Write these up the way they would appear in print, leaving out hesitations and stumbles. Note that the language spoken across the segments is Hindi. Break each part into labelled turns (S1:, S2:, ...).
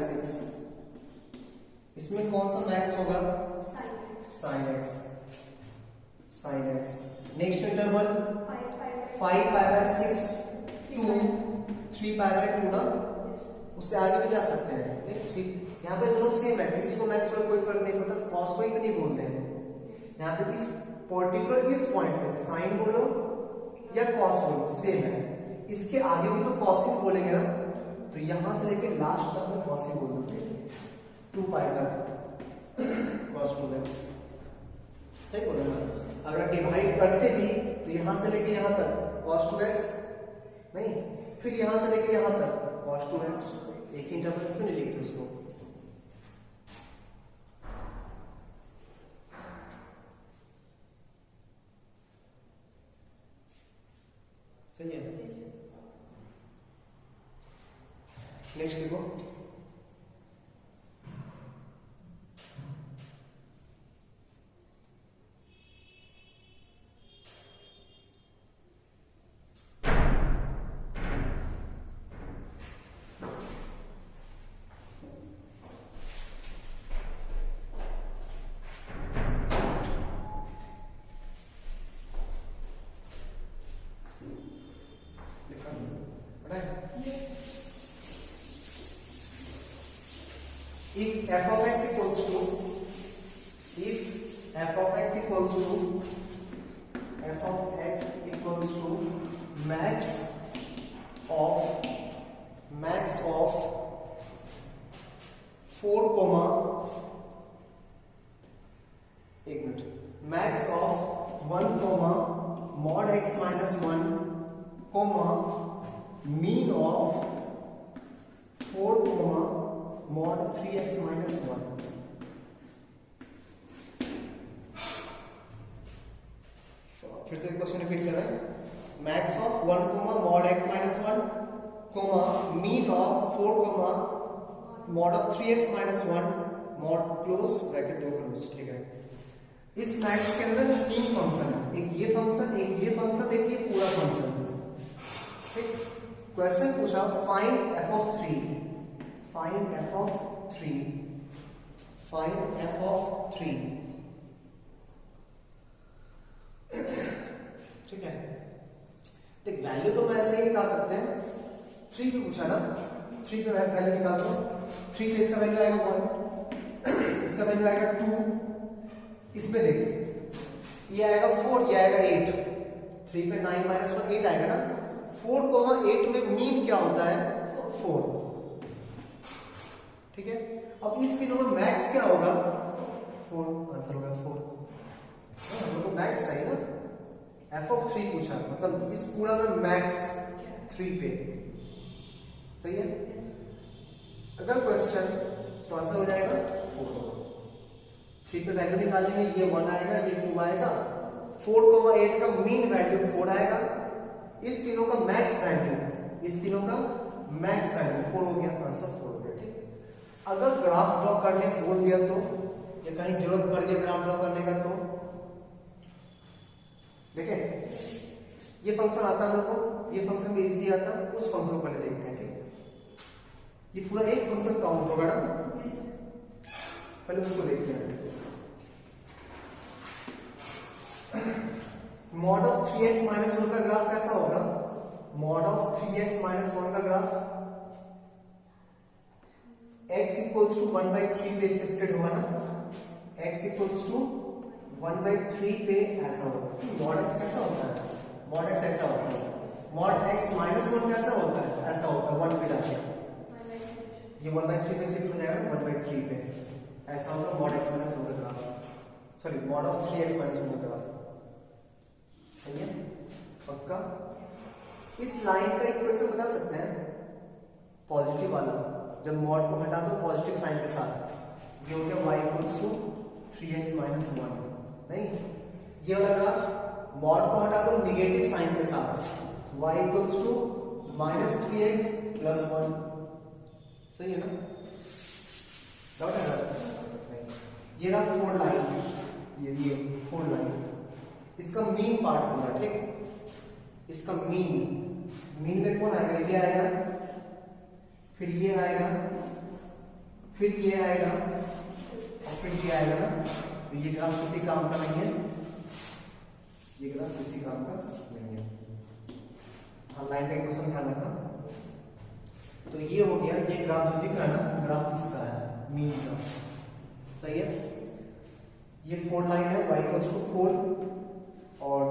S1: 6। इसमें कौन सा मैक्स होगा? Sine x. Next interval 5 pi by 6 2 3 pi by 2 ना, उससे आगे भी जा सकते हैं। ठीक, यहाँ पे दोनों सेम है, किसी को मैक्स में कोई फर्क नहीं पड़ता, तो कॉस को ही कभी बोलते हैं। यहाँ पे इस पर्टिकुलर इस पॉइंट पे साइन बोलो या कॉस बोलो सेम है, इसके आगे भी तो कॉस ही बोलेंगे ना, तो यहां से लेके लास्ट तक में कॉस ही बोल दोगे 2 पाई तक cos 2x। सही बोल रहे ना? अगर डिवाइड करते भी तो यहां से लेके यहां तक cos 2x नहीं, फिर यहां से लेके यहां तक cos 2x, एक ही इंटरवल क्यों नहीं लिखते उसको? सही है। नेक्स्ट देखो, if f of x equals to max of 4 comma एक minute, max of 1 comma mod x minus 1 comma mean of 4 comma mod 3x minus 1। फिर से क्वेश्चन रिपीट कर रहे हैं, max of 1 comma mod x minus 1 comma min of 4 comma mod of 3x minus 1 mod close bracket दो क्लोज। ठीक है, इस मैक्स के अंदर 3 फंक्शन है, एक ये फंक्शन, एक ये फंक्शन, एक ये पूरा फंक्शन। ठीक, क्वेश्चन पूछा find f of 3, find f of 3, find f of 3। ठीक है, देख वैल्यू तो मैं ऐसे ही निकाल सकते हैं, 3 पे पूछा ना, 3 पे वैल्यू निकाल दो, 3 पे इसका वैल्यू आएगा 1, इसका वैल्यू आएगा 2, इसमें देखिए ये आएगा 4, ये आएगा 8, 3 पे 9 माइनस 1 8 आएगा ना, 4,8 में मीन क्या होता है? 4। ठीक है, अब इस तीनों में मैक्स क्या होगा? 4, आंसर होगा 4। हम लोग को मैक्स चाहिए ना, f ऑफ 3 पूछा, मतलब इस पूरा में मैक्स 3 पे। सही है, अगर क्वेश्चन तो आंसर हो जाएगा 4। 3 पे वैल्यू निकालेंगे, ये 1 आएगा, ये 2 आएगा, 4,8 का मीन वैल्यू 4 आएगा, इस तीनों का मैक्स वैल्यू, इस तीनों का मैक्स वैल्यू 4 हो गया, आंसर 4 हो गया। ठीक, अगर ग्राफ ड्रॉ करने बोल दिया तो, या कहीं जरूरत पड़ गई ग्राफ ड्रॉ करने का तो देखिए ये फंक्शन आता है हम लोग को, ये फंक्शन भी इसलिए आता है, उस फंक्शन को पहले देखते हैं। ठीक, ये पूरा एक फंक्शन काउंट होगा ना, पहले उसको देखते हैं। मॉड ऑफ 3x माइनस 1 का ग्राफ कैसा होगा? मॉड ऑफ 3x माइनस 1 का ग्राफ x इक्वल्स टू 1/3 पे शिफ्टेड होगा ना, x इक्वल्स टू 1/3 पे ऐसा होगा। मॉड x कैसा होता है? मॉड x ऐसा होता है, मॉड x माइनस 1 कैसा होता है? ऐसा होता है, 1 पे जाके ये 1/3 पे शिफ्ट हो जाएगा, 1/3 पे ऐसा होगा मॉड x माइनस 1 का graph, sorry mod of 3x minus 1 का ग्राफ। सही है, पक्का? इस लाइन का इक्वेशन बता सकते हैं, पॉजिटिव वाला, जब मॉड को हटा दो पॉजिटिव साइन के साथ, ये हो गया y equals to 3x minus 1। नहीं, ये वाला ग्राफ मॉड को हटा दो निगेटिव साइन के साथ, y equals to minus 3x plus 1। सही है ना? डाउट है ना? ये रहा 4 लाइन, ये 4 लाइन, इसका मीन पार्ट होगा। ठीक, इसका मीन में कौन आएगा? ये आएगा, फिर ये आएगा, फिर ये आएगा और फिर ये आएगा ना, तो ये ग्राफ किसी काम का नहीं है, ये ग्राफ किसी काम का नहीं है। हाँ, लाइन का इक्वेशन ध्यान रखना। तो ये हो गया, ये ग्राफ जो दिख रहा है ना, ग्राफ किसका है, मीन का, सही है। ये 4 लाइन है, y = 4, और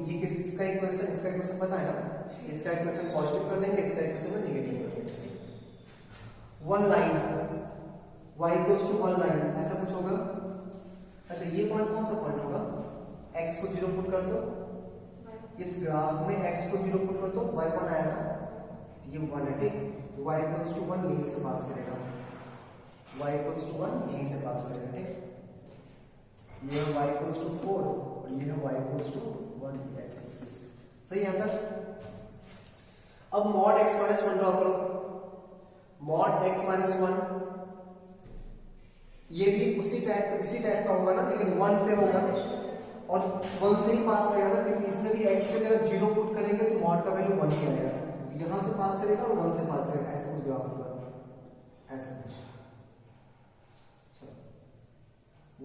S1: ये किसका इक्वेशन, इसका इक्वेशन पता है ना, इसका इक्वेशन पॉजिटिव कर देंगे, इसका इक्वेशन में नेगेटिव कर देंगे। 1 लाइन y = 1 लाइन, ऐसा कुछ होगा। अच्छा, ये पॉइंट कौन सा पॉइंट होगा, x को 0 पुट कर दो, इस ग्राफ में x को 0 पुट कर दो, y पॉइंट आएगा, ये 1 है, ठीक। तो y = 1 यहीं से पास करेगा, y = 1 यहीं से पास करेगा, ठीक। ये है y = 4 और ये है y = 1 x एक्सिस, सही है अंदर। अब mod x - 1 ड्रॉ करो, mod x - 1 ये भी इसी टाइप का होगा ना, लेकिन 1 पे होगा और 1 से ही पास करेगा ना, क्योंकि इसमें भी x की जगह 0 पुट करेंगे तो mod का वैल्यू 1 ही आएगा, यहां से पास करेगा और 1 से पास करेगा, ऐसा कुछ ग्राफ होगा, ऐसा कुछ। चलो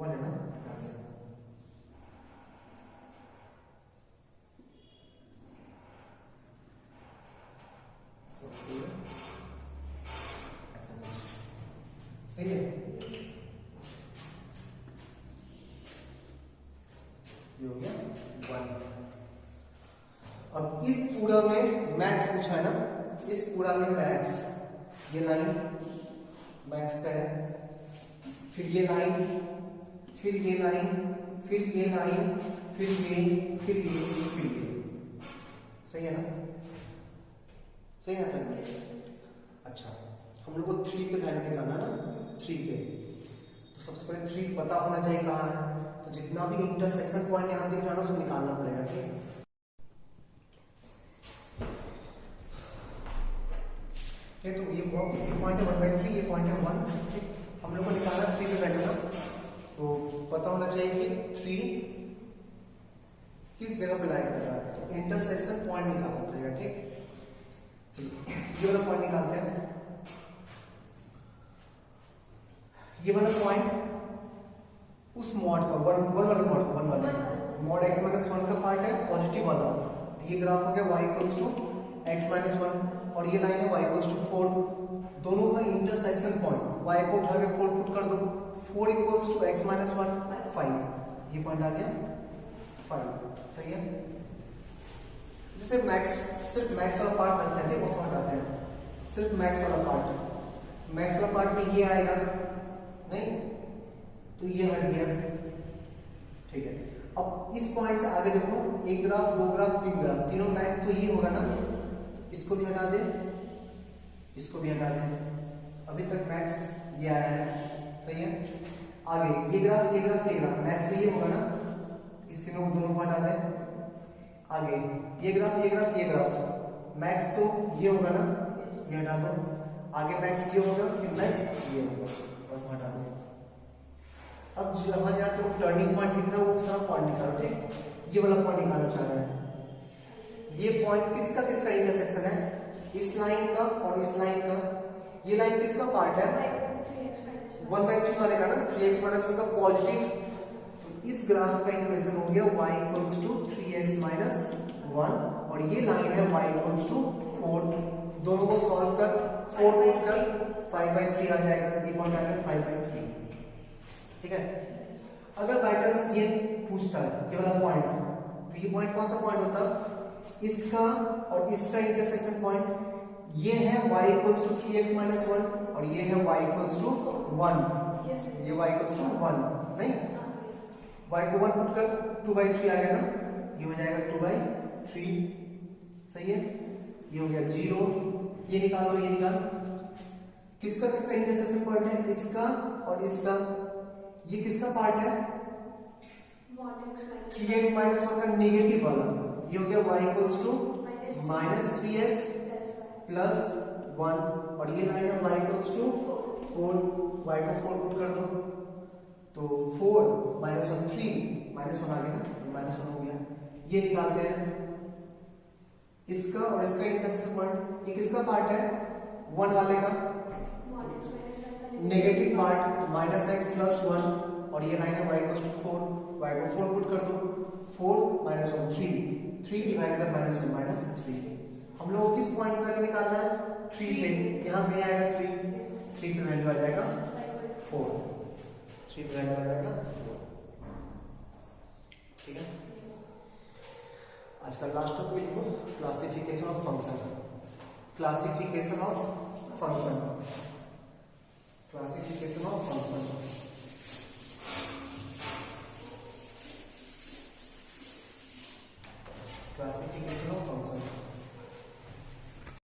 S1: 1 है ना, ऐसे सही है। ये हो गया 1। अब इस पूरा में मैक्स पूछा है ना, इस पूरा में मैक्स, ये लाइन मैक्स का है, फिर ये लाइन, फिर ये लाइन, फिर ये लाइन, फिर ये, फिर ये, फिर ये, सही है ना, सही आता है। अच्छा, हम लोग को 3 पे वैल्यू निकालना ना, 3 पे, तो सबसे पहले 3 पता होना चाहिए कहाँ है, तो जितना भी इंटरसेक्शन पॉइंट यहाँ दिख रहा है ना, उसको निकालना पड़ेगा, ठीक। तो ये पॉइंट है 1/3, ये पॉइंट है 1, ठीक। हम लोग को निकालना 3 पे वैल्यू ना, तो पता होना चाहिए कि 3 किस जगह पे लाई कर रहा है, तो इंटरसेक्शन पॉइंट निकालना पड़ेगा, ठीक। चलिए ये वाला पॉइंट निकालते हैं। ये वाला पॉइंट उस मॉड का वन वाला मॉड x - 1 का पार्ट है, पॉजिटिव वाला। ये ग्राफ हो गया y = x - 1 और ये लाइन है y = 4, दोनों का इंटरसेक्शन पॉइंट, y को उठा के 4 पुट कर दो, 4 = x - 1 5, ये पॉइंट आ गया 5, सही है। जैसे सिर्फ मैक्स वाला पार्ट रखते हैं, ठीक, वो समझ आते हैं, सिर्फ मैक्स वाला पार्ट में ये आएगा नहीं, तो ये हट गया, ठीक है। अब इस पॉइंट से आगे देखो, एक ग्राफ, 2 ग्राफ, 3 ग्राफ, तीनों मैक्स तो ये होगा ना, इसको भी हटा दे, इसको भी हटा दे, अभी तक मैक्स ये आया है, सही है। आगे ये ग्राफ मैक्स तो ये होगा ना, इस तीनों दोनों को हटा दे। आगे ये ग्राफ मैक्स तो ये होगा ना, ये हटा दो। आगे मैक्स ये होगा, फिर मैक्स ये होगा, बस हटा दो। अब जहां तो टर्निंग पॉइंट दिख रहा है, वो सारा पॉइंट निकालो, ठीक। ये वाला पॉइंट निकालना चाह रहा है, ये पॉइंट किसका इंटरसेक्शन है, इस लाइन का और इस लाइन का। ये लाइन किसका पार्ट है, 1/3 वाले का ना, 3x - 1 का पॉजिटिव। तो इस ग्राफ का इक्वेशन हो गया y = 3x - 1 और ये लाइन है y = 4, दोनों को सॉल्व कर, 4 पुट कर, 5/3 आ जाएगा, ये पॉइंट आ गया 5/3, ठीक है। अगर बाय चांस ये पूछता है ये वाला पॉइंट, तो ये पॉइंट कौन सा पॉइंट होता, इसका और इसका इंटरसेक्शन पॉइंट, ये है y = 3x - 1 और ये है y = 1, ये y = 1 नहीं, y को 1 पुट कर, 2/3 आ गया ना, ये हो जाएगा 2/3, सही है। ये हो गया 0, ये निकालो, ये निकाल, किसका इंटरसेक्शन पॉइंट है, इसका और इसका। ये किसका पार्ट है, 3x - 1 का नेगेटिव वाला, ये हो गया y = -3x + 1 और ये लाइन है y = 4, y को 4 पुट कर दो, तो 4 - 1 3, -1 आ गया ना, -1 हो गया। ये निकालते हैं इसका और इसका इंटरसेक्शन पॉइंट, ये किसका पार्ट है, 1 वाले का, negative part minus x plus one, और ये लाइन है y इक्वल्स टू 4, y को 4 पुट कर दो, 4 minus 1 3, 3 divided by minus 1 minus 3। हम लोग को किस पॉइंट पे वैल्यू निकालना है? 3 पे। यहाँ पे आएगा 3 पे वैल्यू आ जाएगा 4, 3 पे वैल्यू आ जाएगा 4। ठीक है, आज का लास्ट टॉपिक लिखो, classification of function. Classification of function, classification of function.